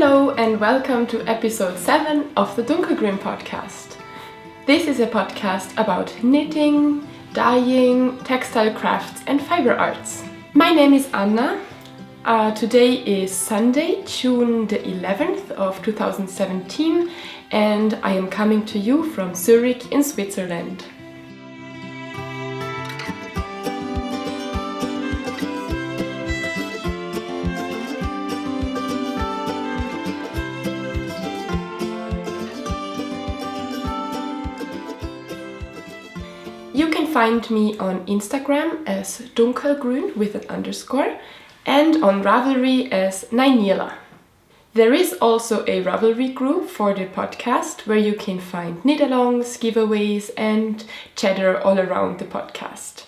Hello and welcome to episode 7 of the Dunkelgrün podcast. This is a podcast about knitting, dyeing, textile crafts and fiber arts. My name is Anna. Today is Sunday, June the 11th of 2017 and I am coming to you from Zurich in Switzerland. You can find me on Instagram as Dunkelgrün with an underscore and on Ravelry as Nainiela. There is also a Ravelry group for the podcast where you can find knit-alongs, giveaways and chatter all around the podcast.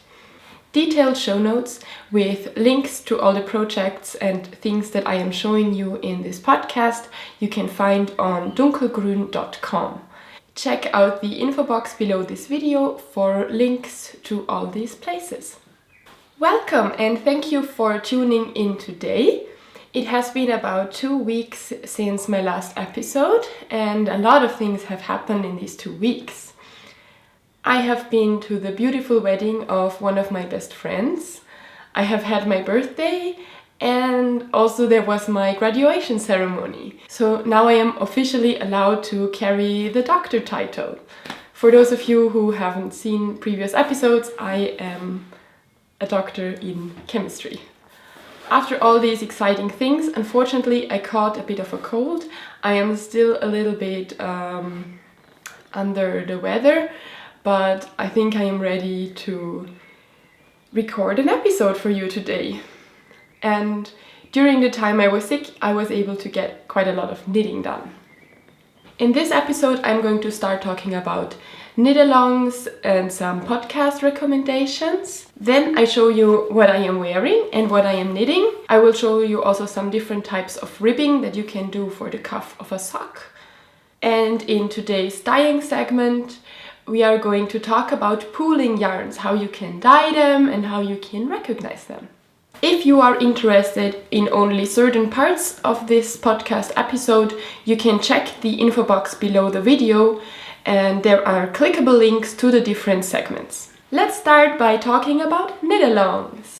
Detailed show notes with links to all the projects and things that I am showing you in this podcast you can find on dunkelgrün.com. Check out the info box below this video for links to all these places. Welcome and thank you for tuning in today. It has been about 2 weeks since my last episode and a lot of things have happened in these 2 weeks. I have been to the beautiful wedding of one of my best friends. I have had my birthday and also there was my graduation ceremony. So now I am officially allowed to carry the doctor title. For those of you who haven't seen previous episodes, I am a doctor in chemistry. After all these exciting things, unfortunately I caught a bit of a cold. I am still a little bit under the weather, but I think I am ready to record an episode for you today. And during the time I was sick, I was able to get quite a lot of knitting done. In this episode, I'm going to start talking about knit-alongs and some podcast recommendations. Then I show you what I am wearing and what I am knitting. I will show you also some different types of ribbing that you can do for the cuff of a sock. And in today's dyeing segment, we are going to talk about pooling yarns, how you can dye them and how you can recognize them. If you are interested in only certain parts of this podcast episode, you can check the info box below the video and there are clickable links to the different segments. Let's start by talking about knit-alongs.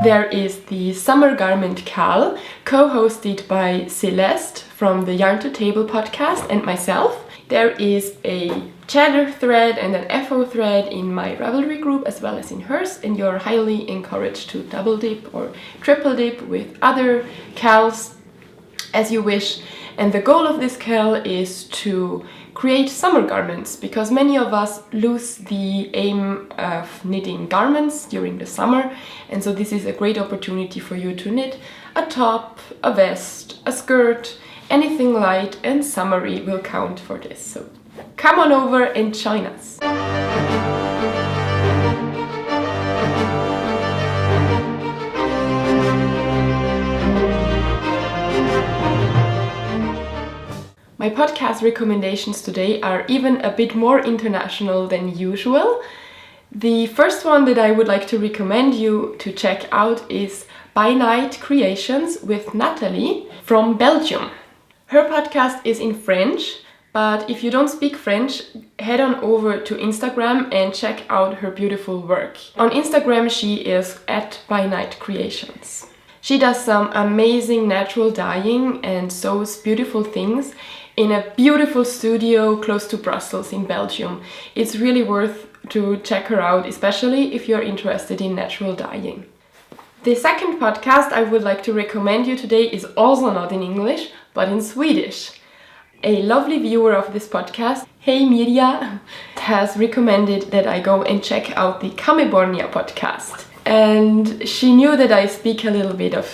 There is the summergarmentKAL, co-hosted by Celeste from the Yarn to Table podcast and myself. There is a chatter thread and an FO thread in my Ravelry group as well as in hers, and you're highly encouraged to double dip or triple dip with other KALs as you wish. And the goal of this KAL is to create summer garments, because many of us lose the aim of knitting garments during the summer, and so this is a great opportunity for you to knit a top, a vest, a skirt. Anything light and summery will count for this, so come on over and join us. My podcast recommendations today are even a bit more international than usual. The first one that I would like to recommend you to check out is By Night Creations with Natalie from Belgium. Her podcast is in French, but if you don't speak French, head on over to Instagram and check out her beautiful work. On Instagram, she is @ByNightCreations. She does some amazing natural dyeing and sews beautiful things in a beautiful studio close to Brussels in Belgium. It's really worth to check her out, especially if you're interested in natural dyeing. The second podcast I would like to recommend you today is also not in English, but in Swedish. A lovely viewer of this podcast, Hey Mirja, has recommended that I go and check out the Kamebornia podcast. And she knew that I speak a little bit of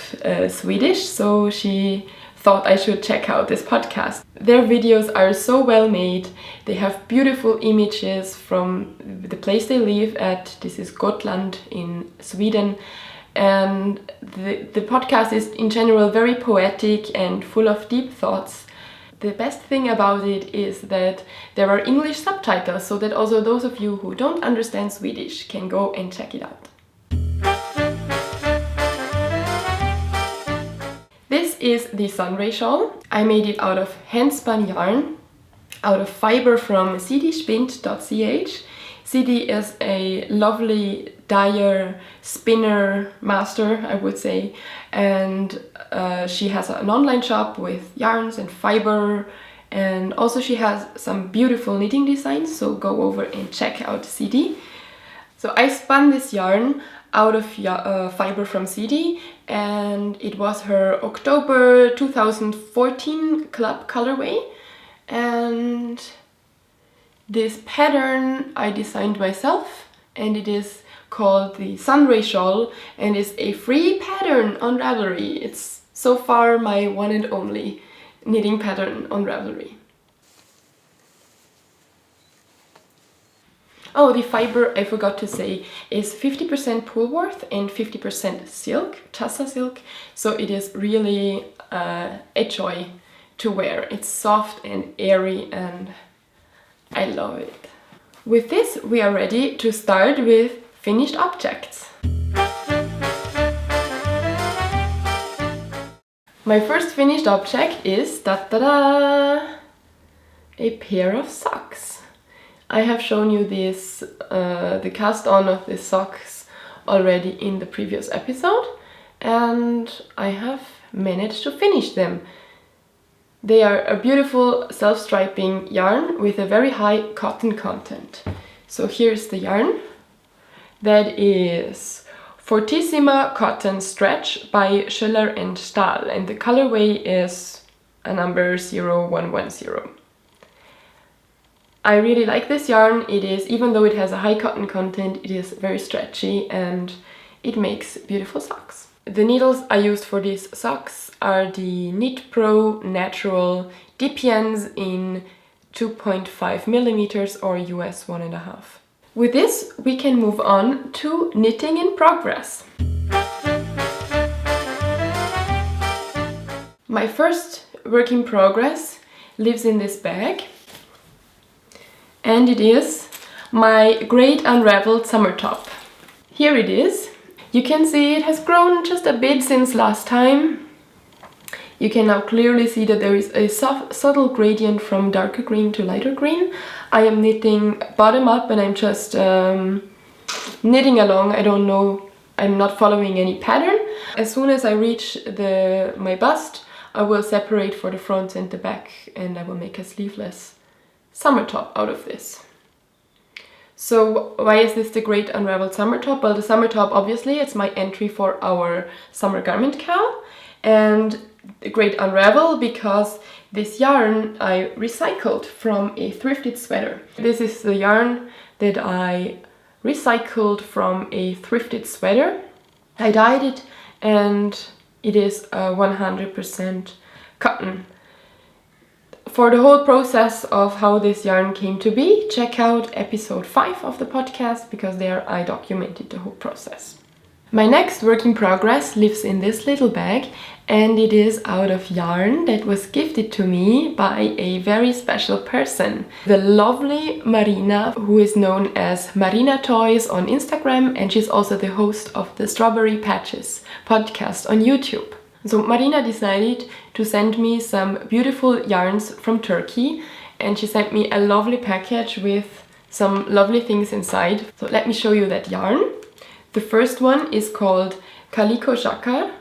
Swedish, so she thought I should check out this podcast. Their videos are so well made. They have beautiful images from the place they live at. This is Gotland in Sweden. And the podcast is in general very poetic and full of deep thoughts. The best thing about it is that there are English subtitles, so that also those of you who don't understand Swedish can go and check it out. This is the sunray shawl. I made it out of hand-spun yarn, out of fiber from cdspind.ch. CD is a lovely dyer, spinner master, I would say, and she has an online shop with yarns and fiber, and also she has some beautiful knitting designs, so go over and check out CD. So I spun this yarn out of fiber from CD, and it was her October 2014 club colorway, and this pattern I designed myself, and it is called the Sunray Shawl and is a free pattern on Ravelry. It's so far my one and only knitting pattern on Ravelry. Oh, the fiber, I forgot to say, is 50% Poolworth and 50% silk, Tassa silk, so it is really a joy to wear. It's soft and airy and I love it. With this, we are ready to start with finished objects. My first finished object is a pair of socks. I have shown you this, the cast on of the socks already in the previous episode, and I have managed to finish them. They are a beautiful self-striping yarn with a very high cotton content. So here's the yarn. That is Fortissima Cotton Stretch by Schöller and Stahl, and the colorway is a number 0110. I really like this yarn. It is, even though it has a high cotton content, it is very stretchy and it makes beautiful socks. The needles I used for these socks are the Knit Pro Natural Dipians in 2.5 millimeters or US 1.5. With this, we can move on to knitting in progress. My first work in progress lives in this bag, and it is my great unraveled summer top. Here it is. You can see it has grown just a bit since last time. You can now clearly see that there is a subtle gradient from darker green to lighter green. I am knitting bottom up and I'm just knitting along. I don't know, I'm not following any pattern. As soon as I reach my bust, I will separate for the front and the back, and I will make a sleeveless summer top out of this. So why is this the great unraveled summer top? Well, the summer top, obviously, it's my entry for our summergarmentKAL, and the great unravel because this yarn I recycled from a thrifted sweater. This is the yarn that I recycled from a thrifted sweater. I dyed it and it is 100% cotton. For the whole process of how this yarn came to be, check out episode 5 of the podcast, because there I documented the whole process. My next work in progress lives in this little bag, and it is out of yarn that was gifted to me by a very special person. The lovely Marina, who is known as Marina Toys on Instagram, and she's also the host of the Strawberry Patches podcast on YouTube. So Marina decided to send me some beautiful yarns from Turkey, and she sent me a lovely package with some lovely things inside. So let me show you that yarn. The first one is called Calico Jacquard,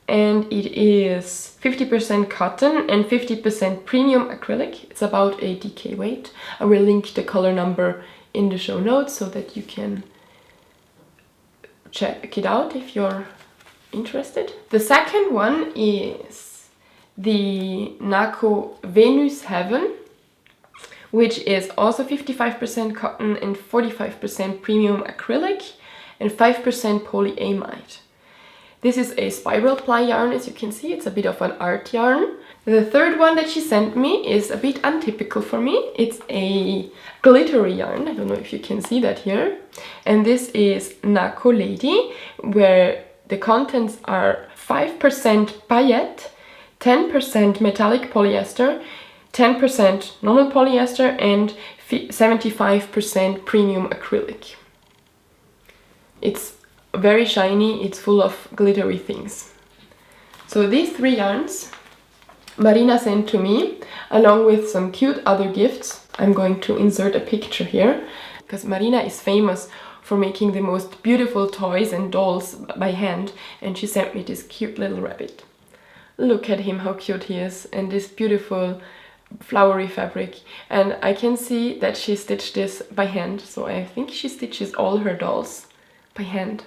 and it is 50% cotton and 50% premium acrylic. It's about a DK weight. I will link the color number in the show notes so that you can check it out if you're interested. The second one is the Nako Venus Heaven, which is also 55% cotton and 45% premium acrylic and 5% polyamide. This is a spiral ply yarn, as you can see. It's a bit of an art yarn. The third one that she sent me is a bit untypical for me. It's a glittery yarn. I don't know if you can see that here. And this is Nako Lady, where the contents are 5% paillette, 10% metallic polyester, 10% normal polyester, and 75% premium acrylic. It's very shiny, it's full of glittery things. So these 3 yarns Marina sent to me, along with some cute other gifts. I'm going to insert a picture here, because Marina is famous for making the most beautiful toys and dolls by hand, and she sent me this cute little rabbit. Look at him, how cute he is, and this beautiful flowery fabric. And I can see that she stitched this by hand, so I think she stitches all her dolls by hand.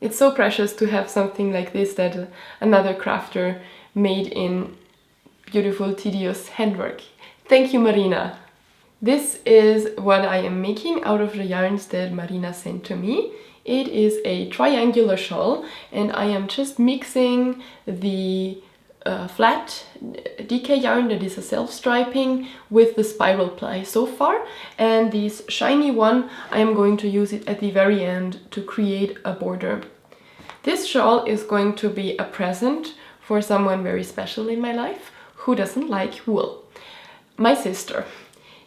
It's so precious to have something like this that another crafter made in beautiful, tedious handwork. Thank you, Marina! This is what I am making out of the yarns that Marina sent to me. It is a triangular shawl, and I am just mixing the flat DK yarn that is a self-striping with the spiral ply so far, and this shiny one I am going to use it at the very end to create a border. This shawl is going to be a present for someone very special in my life who doesn't like wool. My sister.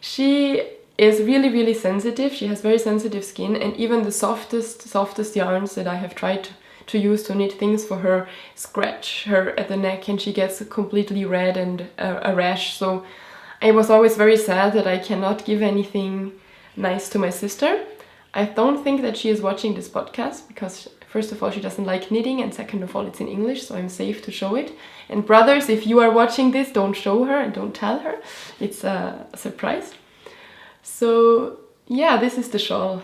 She is really sensitive. She has very sensitive skin, and even the softest yarns that I have tried to use to knit things for her scratch her at the neck, and she gets completely red and a rash. So I was always very sad that I cannot give anything nice to my sister. I don't think that she is watching this podcast, because first of all, she doesn't like knitting, and second of all, it's in English, so I'm safe to show it. And brothers, if you are watching this, don't show her and don't tell her. It's a surprise. So yeah, this is the shawl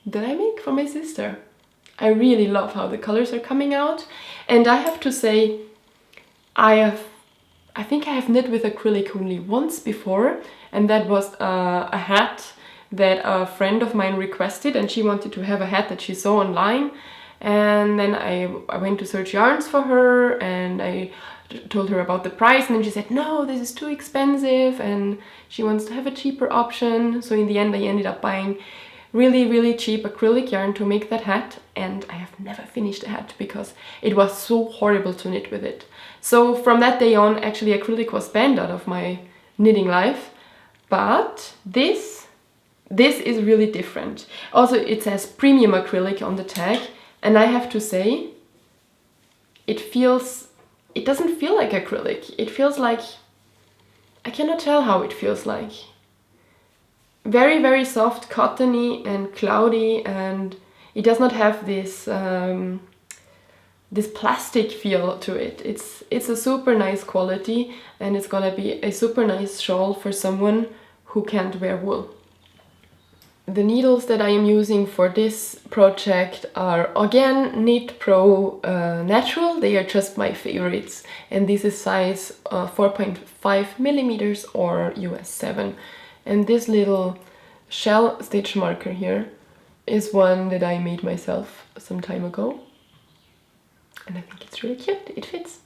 that I make for my sister. I really love how the colors are coming out. And I have to say, I think I have knit with acrylic only once before, and that was a hat that a friend of mine requested, and she wanted to have a hat that she saw online. And then I went to search yarns for her, and I told her about the price, and then she said, no, this is too expensive, and she wants to have a cheaper option. So in the end I ended up buying really cheap acrylic yarn to make that hat, and I have never finished the hat because it was so horrible to knit with it. So from that day on, actually acrylic was banned out of my knitting life. But this is really different. Also, it says premium acrylic on the tag, and I have to say, it doesn't feel like acrylic. It feels like, I cannot tell how it feels like. Very soft, cottony and cloudy, and it does not have this this plastic feel to it. It's a super nice quality, and it's gonna be a super nice shawl for someone who can't wear wool. The needles that I am using for this project are again Knit Pro Natural. They are just my favorites, and this is size 4.5 millimeters or US 7. And this little shell stitch marker here is one that I made myself some time ago, and I think it's really cute. It fits.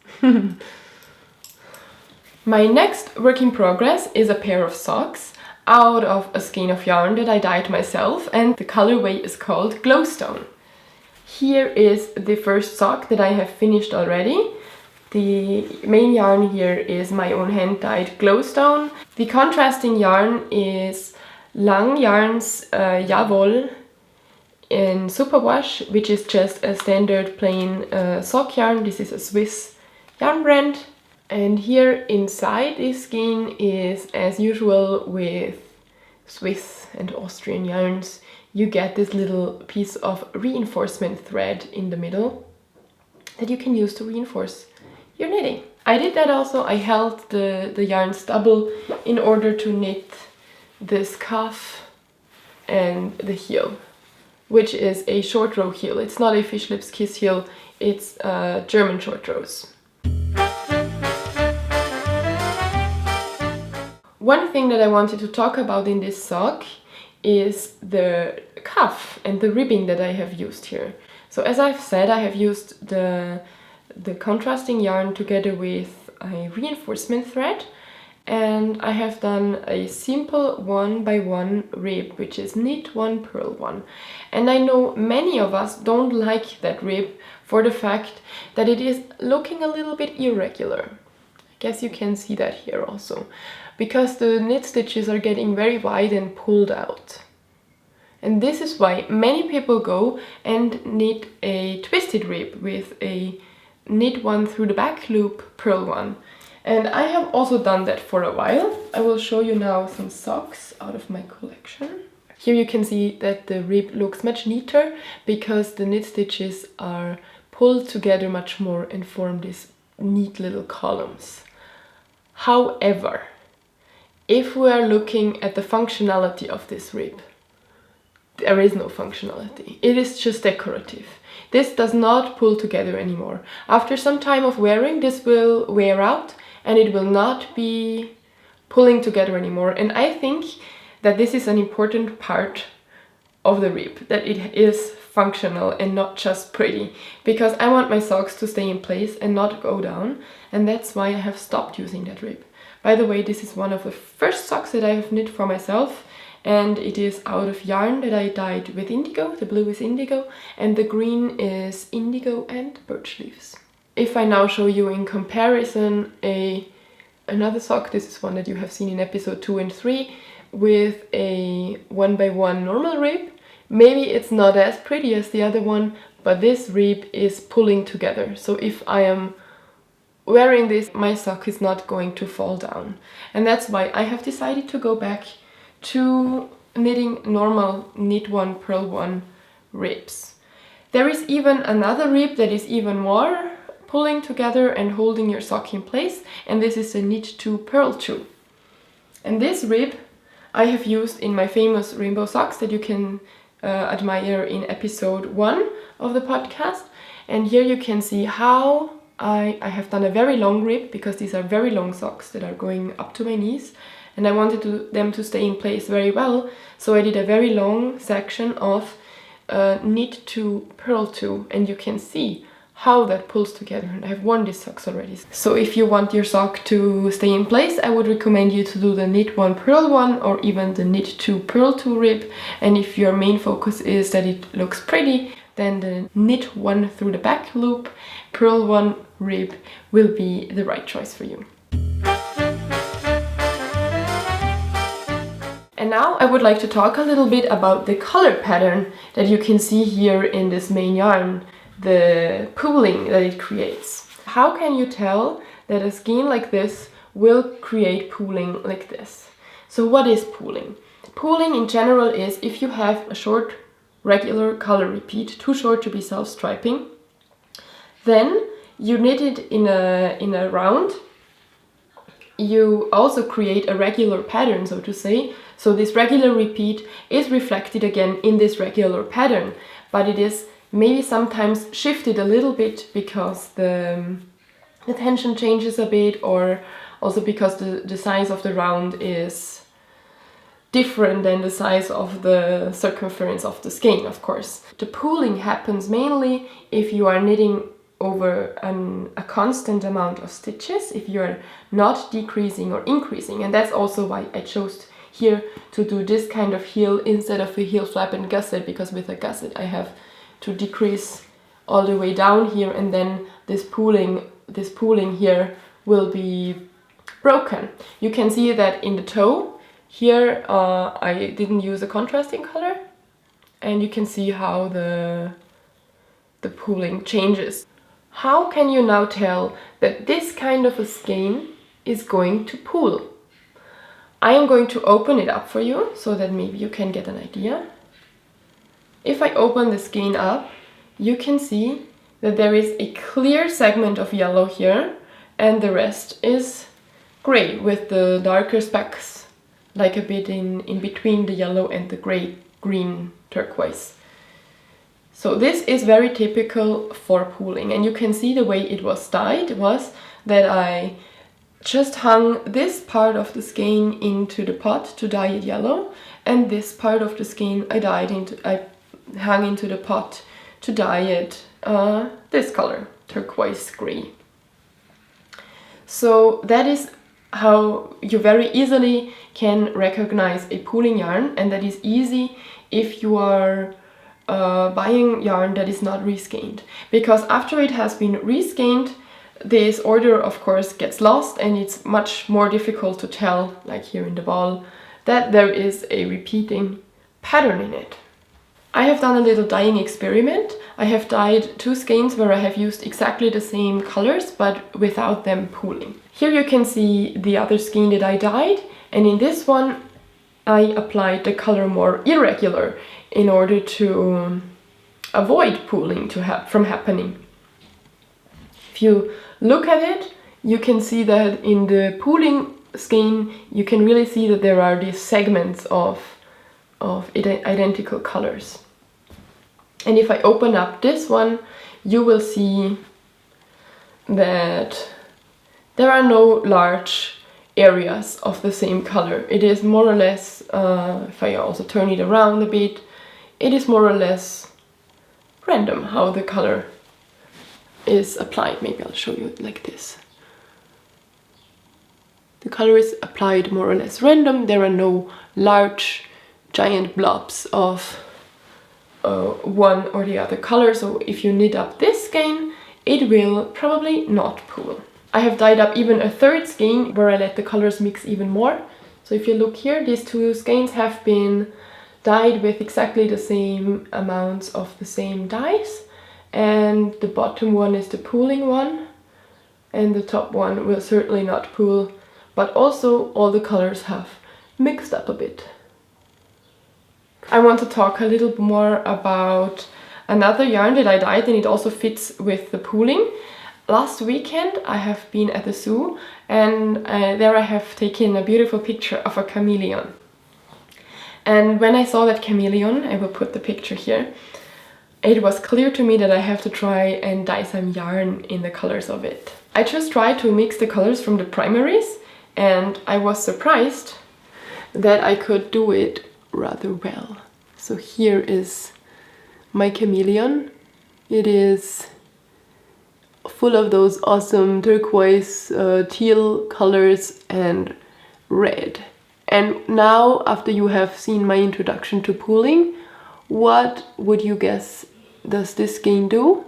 My next work in progress is a pair of socks out of a skein of yarn that I dyed myself, and the colorway is called Glowstone. Here is the first sock that I have finished already. The main yarn here is my own hand-dyed Glowstone. The contrasting yarn is Lang Yarn's Jawohl in Superwash, which is just a standard plain sock yarn. This is a Swiss yarn brand. And here inside this skein is, as usual with Swiss and Austrian yarns, you get this little piece of reinforcement thread in the middle that you can use to reinforce your knitting. I did that also. I held the yarns double in order to knit this cuff and the heel, which is a short row heel. It's not a fish lips kiss heel, it's German short rows. One thing that I wanted to talk about in this sock is the cuff and the ribbing that I have used here. So as I've said, I have used the contrasting yarn together with a reinforcement thread, and I have done a simple 1x1 rib, which is knit 1, purl 1. And I know many of us don't like that rib for the fact that it is looking a little bit irregular. I guess you can see that here also, because the knit stitches are getting very wide and pulled out. And this is why many people go and knit a twisted rib with a knit one through the back loop, purl one. And I have also done that for a while. I will show you now some socks out of my collection. Here you can see that the rib looks much neater because the knit stitches are pulled together much more and form these neat little columns. However, if we are looking at the functionality of this rib, there is no functionality. It is just decorative. This does not pull together anymore. After some time of wearing, this will wear out and it will not be pulling together anymore. And I think that this is an important part of the rib, that it is functional and not just pretty, because I want my socks to stay in place and not go down, and that's why I have stopped using that rib. By the way, this is one of the first socks that I have knit for myself, and it is out of yarn that I dyed with indigo. The blue is indigo and the green is indigo and birch leaves. If I now show you in comparison another sock, this is one that you have seen in episode 2 and 3, with a 1x1 normal rib. Maybe it's not as pretty as the other one, but this rib is pulling together. So if I am wearing this, my sock is not going to fall down. And that's why I have decided to go back to knitting normal knit one, purl one ribs. There is even another rib that is even more pulling together and holding your sock in place, and this is a knit 2, purl 2. And this rib I have used in my famous rainbow socks that you can admire in episode 1 of the podcast. And here you can see how I have done a very long rib, because these are very long socks that are going up to my knees, and I wanted them to stay in place very well, so I did a very long section of knit 2, purl 2, and you can see how that pulls together, and I've worn these socks already. So if you want your sock to stay in place, I would recommend you to do the knit 1, purl 1, or even the knit 2, purl 2 rib. And if your main focus is that it looks pretty, then the knit 1 through the back loop, purl 1 rib will be the right choice for you. And now I would like to talk a little bit about the color pattern that you can see here in this main yarn, the pooling that it creates. How can you tell that a skein like this will create pooling like this? So what is pooling? Pooling in general is if you have a short regular color repeat, too short to be self-striping, then you knit it in a round. You also create a regular pattern, so to say. So this regular repeat is reflected again in this regular pattern, but it is maybe sometimes shifted a little bit because the tension changes a bit, or also because the size of the round is different than the size of the circumference of the skein, of course. The pooling happens mainly if you are knitting over a constant amount of stitches, if you're not decreasing or increasing. And that's also why I chose here to do this kind of heel instead of a heel flap and gusset, because with a gusset I have to decrease all the way down here, and then this pooling here will be broken. You can see that in the toe here I didn't use a contrasting color, and you can see how the pooling changes. How can you now tell that this kind of a skein is going to pool? I am going to open it up for you so that maybe you can get an idea. If I open the skein up, you can see that there is a clear segment of yellow here, and the rest is gray with the darker specks, like a bit in between the yellow and the gray, green, turquoise. So this is very typical for pooling, and you can see the way it was dyed was that I just hung this part of the skein into the pot to dye it yellow, and this part of the skein I hung into the pot to dye it this color, turquoise gray. So that is how you very easily can recognize a pooling yarn, and that is easy if you are buying yarn that is not reskeined, because after it has been reskeined, this order of course gets lost, and it's much more difficult to tell, like here in the ball, that there is a repeating pattern in it. I have done a little dyeing experiment. I have dyed 2 skeins where I have used exactly the same colors but without them pooling. Here you can see the other skein that I dyed, and in this one I applied the color more irregular in order to avoid pooling from happening. If you look at it, you can see that in the pooling skein you can really see that there are these segments of identical colors. And if I open up this one, you will see that there are no large areas of the same color. It is more or less, if I also turn it around a bit, it is more or less random how the color is applied. Maybe I'll show you it like this. The color is applied more or less random. There are no large giant blobs of one or the other color, so if you knit up this skein, it will probably not pool. I have dyed up even a 3rd skein where I let the colors mix even more. So if you look here, these 2 skeins have been dyed with exactly the same amounts of the same dyes, and the bottom one is the pooling one, and the top one will certainly not pool, but also all the colors have mixed up a bit. I want to talk a little more about another yarn that I dyed, and it also fits with the pooling. Last weekend I have been at the zoo, and there I have taken a beautiful picture of a chameleon. And when I saw that chameleon, I will put the picture here, it was clear to me that I have to try and dye some yarn in the colors of it. I just tried to mix the colors from the primaries, and I was surprised that I could do it rather well. So here is my chameleon. It is full of those awesome turquoise, teal colors and red. And now, after you have seen my introduction to pooling, what would you guess does this skein do?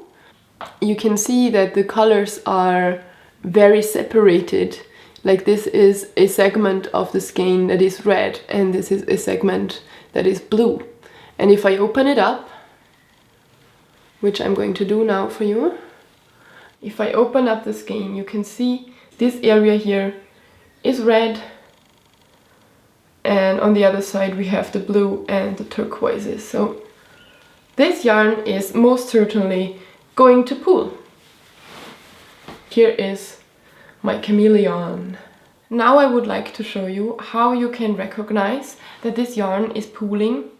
You can see that the colors are very separated. Like, this is a segment of the skein that is red, and this is a segment that is blue. And if I open it up, which I'm going to do now for you, if I open up the skein, you can see this area here is red, and on the other side we have the blue and the turquoises. So this yarn is most certainly going to pool. Here is my chameleon. Now I would like to show you how you can recognize that this yarn is pooling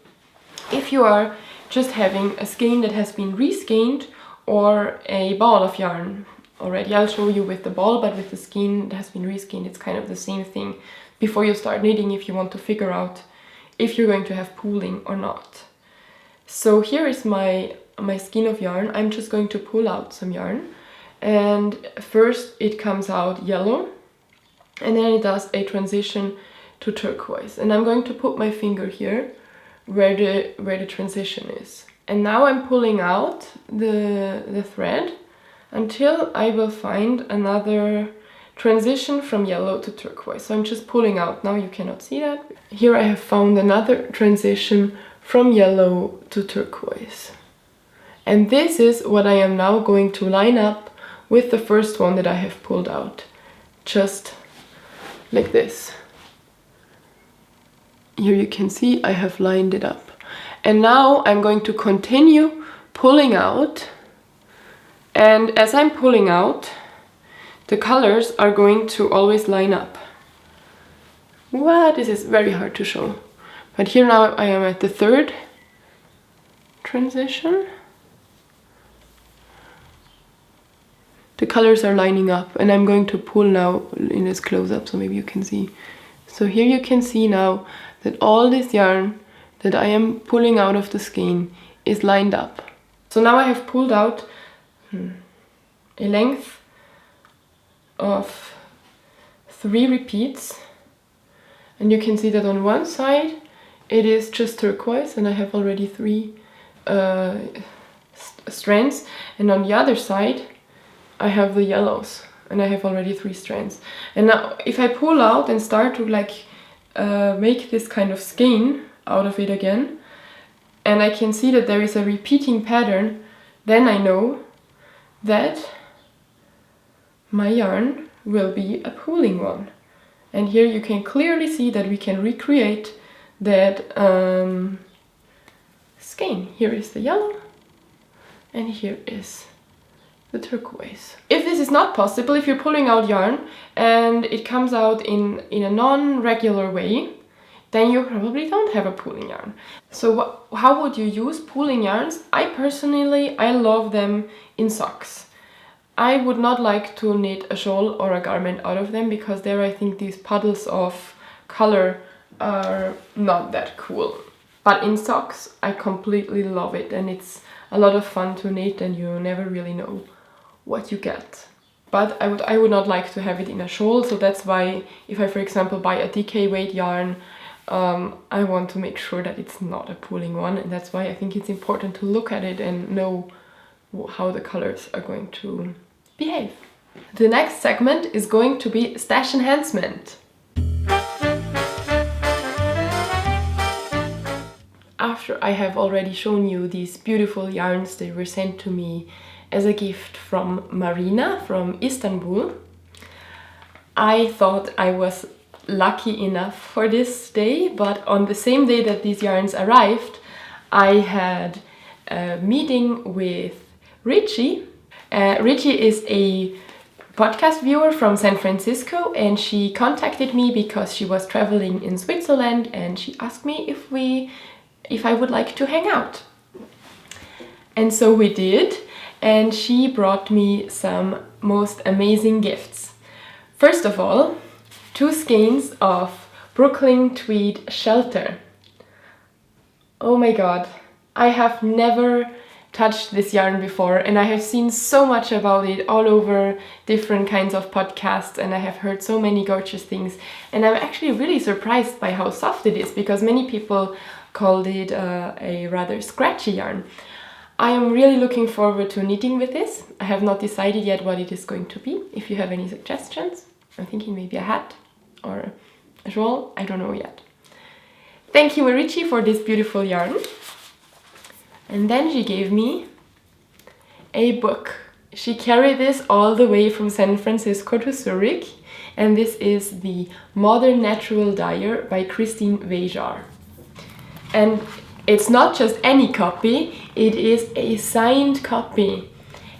if you are just having a skein that has been reskeined or a ball of yarn already. I'll show you with the ball, but with the skein that has been reskeined, it's kind of the same thing before you start knitting if you want to figure out if you're going to have pooling or not. So here is my skein of yarn. I'm just going to pull out some yarn, and first it comes out yellow, and then it does a transition to turquoise. And I'm going to put my finger here where the transition is. And now I'm pulling out the thread until I will find another transition from yellow to turquoise. So I'm just pulling out. Now you cannot see that. Here I have found another transition from yellow to turquoise. And this is what I am now going to line up with the first one that I have pulled out. Just like this. Here you can see I have lined it up. And now I'm going to continue pulling out. And as I'm pulling out, the colors are going to always line up. Wow, this is very hard to show. But here now I am at the 3rd transition. The colors are lining up, and I'm going to pull now in this close-up so maybe you can see. So here you can see now that all this yarn that I am pulling out of the skein is lined up. So now I have pulled out a length of 3 repeats, and you can see that on one side it is just turquoise, and I have already 3 strands, and on the other side I have the yellows, and I have already 3 strands. And now if I pull out and start to make this kind of skein out of it again, and I can see that there is a repeating pattern, then I know that my yarn will be a pooling one. And here you can clearly see that we can recreate that skein. Here is the yellow and here is the turquoise. If this is not possible, if you're pulling out yarn and it comes out in a non-regular way, then you probably don't have a pooling yarn. So how would you use pooling yarns? I personally love them in socks. I would not like to knit a shawl or a garment out of them because there I think these puddles of color are not that cool. But in socks I completely love it, and it's a lot of fun to knit and you never really know what you get. But I would not like to have it in a shawl, so that's why if I, for example, buy a DK weight yarn, I want to make sure that it's not a pooling one, and that's why I think it's important to look at it and know how the colors are going to behave. The next segment is going to be stash enhancement. After I have already shown you these beautiful yarns that were sent to me as a gift from Marina from Istanbul, I thought I was lucky enough for this day, but on the same day that these yarns arrived, I had a meeting with Richie. Richie is a podcast viewer from San Francisco, and she contacted me because she was traveling in Switzerland and she asked me if I would like to hang out. And so we did, and she brought me some most amazing gifts. First of all, 2 skeins of Brooklyn tweed shelter. Oh my god, I have never touched this yarn before, and I have seen so much about it all over different kinds of podcasts, and I have heard so many gorgeous things, and I'm actually really surprised by how soft it is, because many people called it a rather scratchy yarn. I am really looking forward to knitting with this. I have not decided yet what it is going to be. If you have any suggestions, I'm thinking maybe a hat or a shawl, I don't know yet. Thank you, Richie, for this beautiful yarn. And then she gave me a book. She carried this all the way from San Francisco to Zurich, and this is the Modern Natural Dyer by Christine Vejar. And it's not just any copy, it is a signed copy.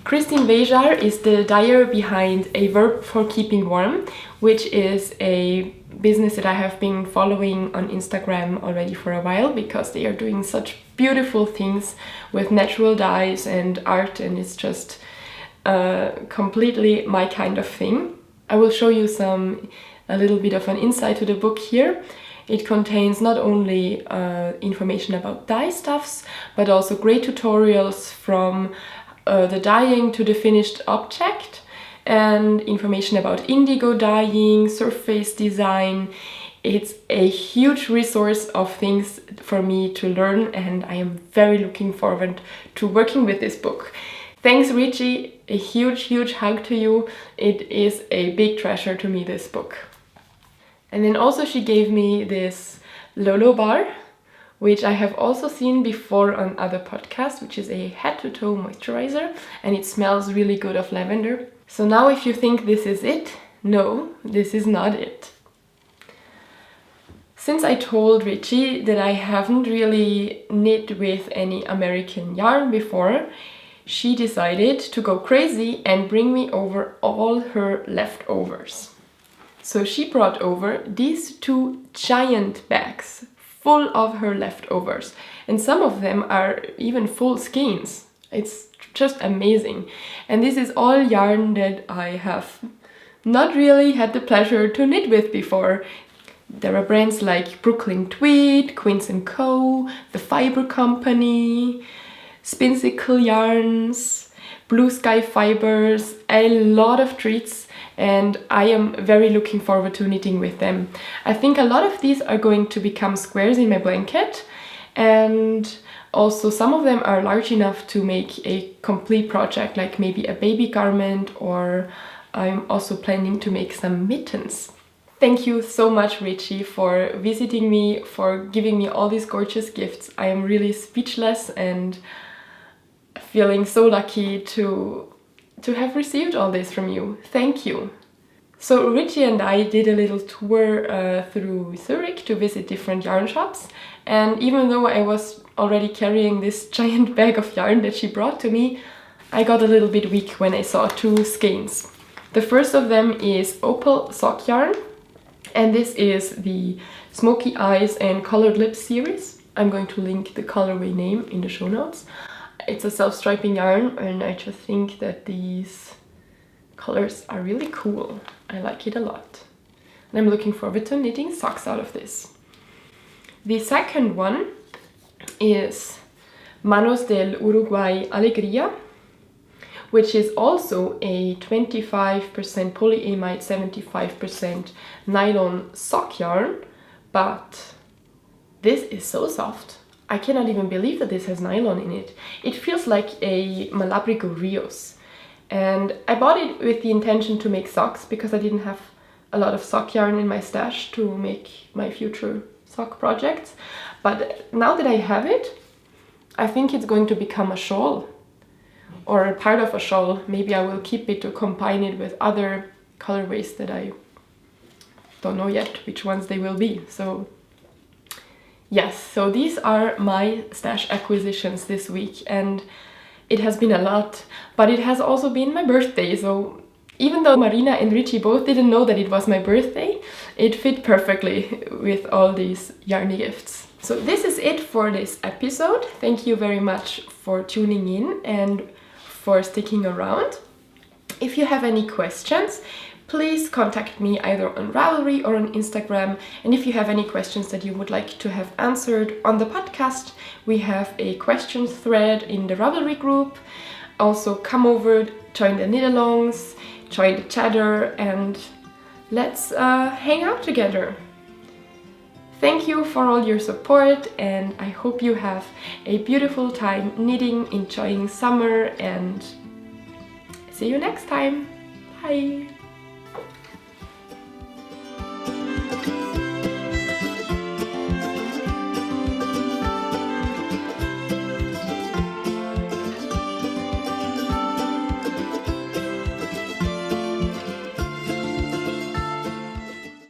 Christine Vejar is the dyer behind A Verb for Keeping Warm, which is a business that I have been following on Instagram already for a while, because they are doing such beautiful things with natural dyes and art, and it's just completely my kind of thing. I will show you a little bit of an insight to the book here. It contains not only information about dye stuffs, but also great tutorials from the dyeing to the finished object, and information about indigo dyeing, surface design. It's a huge resource of things for me to learn, and I am very looking forward to working with this book. Thanks, Richie. A huge hug to you. It is a big treasure to me, this book. And then also she gave me this Lolo bar, which I have also seen before on other podcasts, which is a head-to-toe moisturizer, and it smells really good of lavender. So now if you think this is it, no, this is not it. Since I told Richie that I haven't really knit with any American yarn before, she decided to go crazy and bring me over all her leftovers. So she brought over these 2 giant bags full of her leftovers, and some of them are even full skeins. It's just amazing. And this is all yarn that I have not really had the pleasure to knit with before. There are brands like Brooklyn Tweed, Quince & Co., The Fiber Company, Spinsicle Yarns, Blue Sky Fibers, a lot of treats, and I am very looking forward to knitting with them. I think a lot of these are going to become squares in my blanket, and also some of them are large enough to make a complete project, like maybe a baby garment, or I'm also planning to make some mittens. Thank you so much, Richie, for visiting me, for giving me all these gorgeous gifts. I am really speechless and feeling so lucky to have received all this from you. Thank you. So Richie and I did a little tour through Zurich to visit different yarn shops, and even though I was already carrying this giant bag of yarn that she brought to me, I got a little bit weak when I saw two skeins. The first of them is Opal Sock Yarn, and this is the Smoky Eyes and Colored Lips series. I'm going to link the colorway name in the show notes. It's a self-striping yarn, and I just think that these colors are really cool. I like it a lot. And I'm looking forward to knitting socks out of this. The second one is Manos del Uruguay Alegría, which is also a 25% polyamide, 75% nylon sock yarn, but this is so soft. I cannot even believe that this has nylon in it. It feels like a Malabrigo Rios. And I bought it with the intention to make socks because I didn't have a lot of sock yarn in my stash to make my future sock projects. But now that I have it, I think it's going to become a shawl or a part of a shawl. Maybe I will keep it to combine it with other colorways that I don't know yet which ones they will be. So yes, so these are my stash acquisitions this week, and it has been a lot, but it has also been my birthday, so even though Marina and Richie both didn't know that it was my birthday, it fit perfectly with all these yarny gifts. So this is it for this episode. Thank you very much for tuning in and for sticking around. If you have any questions, please contact me either on Ravelry or on Instagram. And if you have any questions that you would like to have answered on the podcast, we have a questions thread in the Ravelry group. Also come over, join the knit-alongs, join the chatter, and let's hang out together. Thank you for all your support, and I hope you have a beautiful time knitting, enjoying summer, and see you next time. Bye!